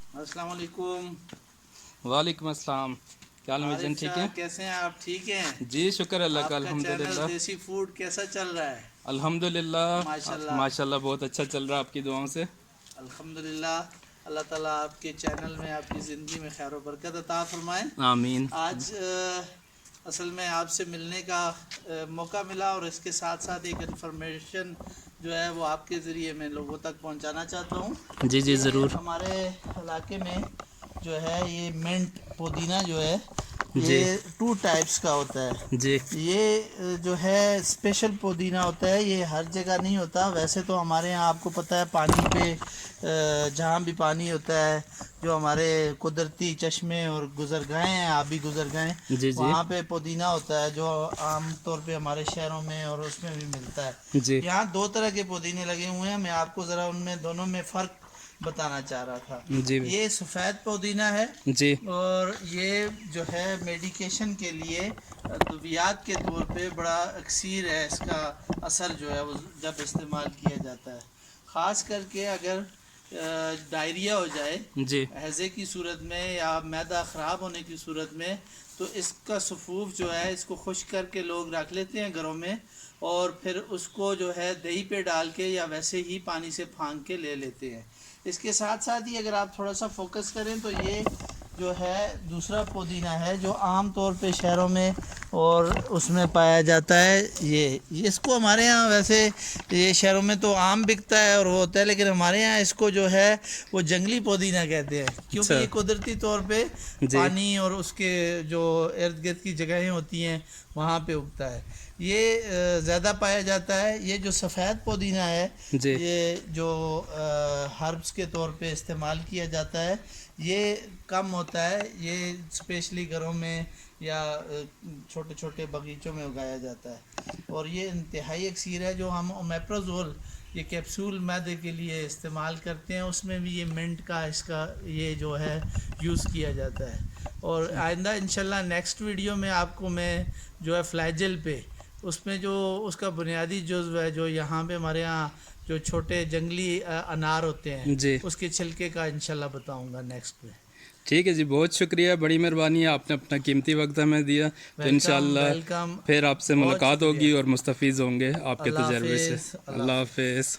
السلام علیکم. وعلیکم السلام. کیا حال ہے جان؟ عارف ٹھیک شاہ ہے کیسے ہیں آپ؟ ٹھیک ہیں؟ جی، شکر اللہ کا، آپ کا چینل الحمدللہ. دیسی فوڈ کیسا چل رہا ہے؟ الحمدللہ. ماشاء اللہ. ماشاء اللہ بہت اچھا چل رہا ہے آپ کی دعاؤں سے. الحمدللہ. اللہ تعالیٰ آپ کے چینل میں آپ کی زندگی میں خیر و برکت عطا فرمائیں. آمین. آج اصل میں آپ سے ملنے کا موقع ملا، اور اس کے ساتھ ساتھ ایک انفارمیشن جو ہے وہ آپ کے ذریعے میں لوگوں تک پہنچانا چاہتا ہوں. جی جی یہ ضرور. ہمارے علاقے میں جو ہے یہ منٹ پودینہ جو ہے جی یہ 2 ٹائپس کا ہوتا ہے. جی یہ جو ہے اسپیشل پودینہ ہوتا ہے، یہ ہر جگہ نہیں ہوتا. ویسے تو ہمارے یہاں آپ کو پتہ ہے پانی پہ جہاں بھی پانی ہوتا ہے، جو ہمارے قدرتی چشمے اور گزرگاہیں ہیں، آبی گزرگاہیں، جی جی وہاں پہ پودینہ ہوتا ہے جو عام طور پہ ہمارے شہروں میں اور اس میں بھی ملتا ہے. جی یہاں 2 طرح کے پودینے لگے ہوئے ہیں. میں آپ کو ذرا ان میں دونوں میں فرق بتانا چاہ رہا تھا. جی یہ سفید پودینہ ہے، جی اور یہ جو ہے میڈیکیشن کے لیے ادویات کے طور پہ بڑا اکثیر ہے. اس کا اثر جو ہے وہ جب استعمال کیا جاتا ہے، خاص کر کے اگر ڈائریا ہو جائے جی ہیضے کی صورت میں یا معدہ خراب ہونے کی صورت میں، تو اس کا سفوف جو ہے اس کو خشک کر کے لوگ رکھ لیتے ہیں گھروں میں، اور پھر اس کو جو ہے دہی پہ ڈال کے یا ویسے ہی پانی سے پھانک کے لے لیتے ہیں. اس کے ساتھ ساتھ ہی اگر آپ تھوڑا سا فوکس کریں تو یہ جو ہے دوسرا پودینہ ہے جو عام طور پہ شہروں میں اور اس میں پایا جاتا ہے. یہ اس کو ہمارے ہاں ویسے یہ شہروں میں تو عام بکتا ہے اور وہ ہوتا ہے، لیکن ہمارے ہاں اس کو جو ہے وہ جنگلی پودینہ کہتے ہیں، کیونکہ اچھا. یہ قدرتی طور پہ جی پانی اور اس کے جو ارد گرد کی جگہیں ہوتی ہیں وہاں پہ اگتا ہے. یہ زیادہ پایا جاتا ہے. یہ جو سفید پودینہ ہے جی یہ جو ہربس کے طور پہ استعمال کیا جاتا ہے، یہ کم ہوتا ہے. یہ اسپیشلی گھروں میں یا چھوٹے چھوٹے باغیچوں میں اگایا جاتا ہے، اور یہ انتہائی اکثیر ہے. جو ہم اومیپرازول یہ کیپسول معدے کے لیے استعمال کرتے ہیں، اس میں بھی یہ منٹ کا اس کا یہ جو ہے یوز کیا جاتا ہے. اور آئندہ انشاءاللہ نیکسٹ ویڈیو میں آپ کو میں جو ہے فلیجل پہ اس میں جو اس کا بنیادی جزو ہے جو یہاں پہ ہمارے یہاں جو چھوٹے جنگلی انار ہوتے ہیں جی اس کے چھلکے کا انشاءاللہ بتاؤں گا نیکسٹ میں. ٹھیک ہے جی، بہت شکریہ، بڑی مہربانی ہے، آپ نے اپنا قیمتی وقت ہمیں دیا. تو ویلکم انشاءاللہ ویلکم. پھر آپ سے بہت ملاقات شکریہ. ہوگی اور مستفیض ہوں گے آپ کے اللہ تجربے سے. حافظ. اللہ اللہ حافظ. حافظ.